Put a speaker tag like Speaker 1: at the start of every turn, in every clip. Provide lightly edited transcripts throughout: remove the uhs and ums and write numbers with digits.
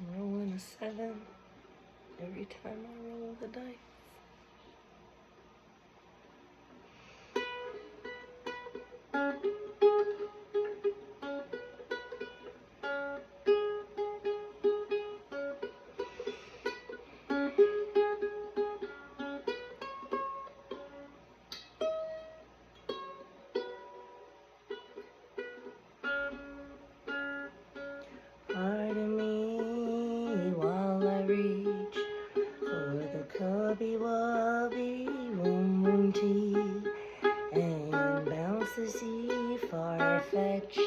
Speaker 1: Rolling a 7 every time I roll the dice. Pardon me while I reach for the cubby wubby room room tea and bounce the sea far-fetched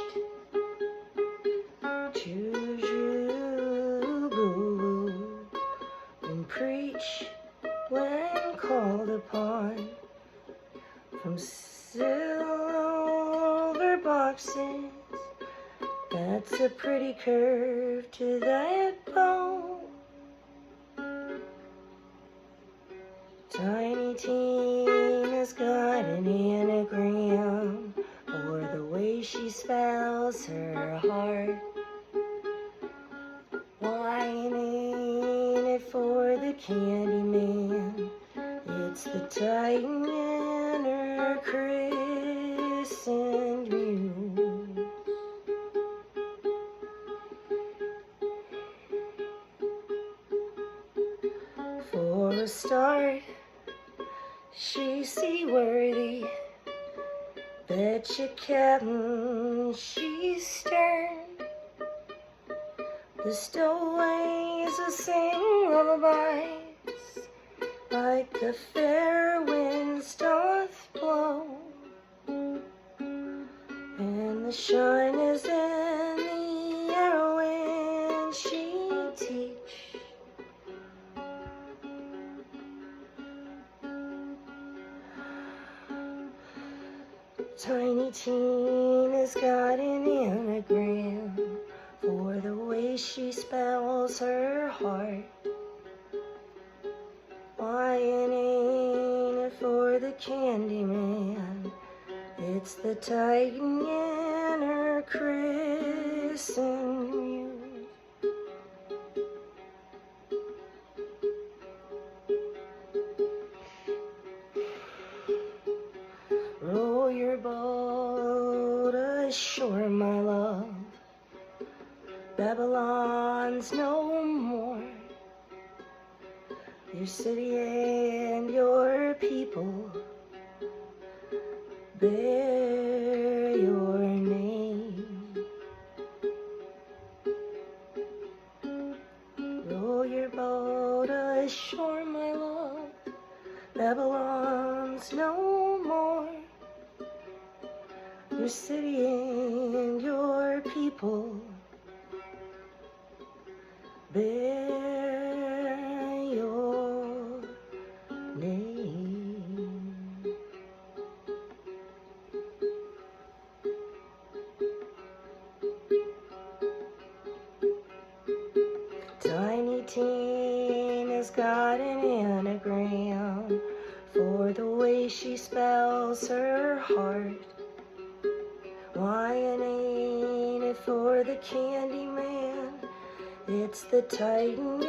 Speaker 1: juju boo and preach when called upon from silver boxes. That's a pretty curve to that bone. Tiny Tina's got an anagram for the way she spells her heart. Wine ain't it for the candy man? It's the Titan and her christened mule. For a start, she's seaworthy. Betcha, Captain, she's stern. The stowaways will sing lullabies like the fair winds doth blow, and the shine is in the air when she teach. Tiny Tina's got an anagram for the way she spells her heart. Wine ain't it for the candy man? It's the Titan and her christened mule. Row your boat ashore, my love. Babylon's no more. Your city and your people bear your name. Row your boat ashore, my love. Babylon's no more. Your city and your people bear your name. Tiny Tina's got an anagram for the way she spells her heart. Wine ain't it for the candy man? It's the Titan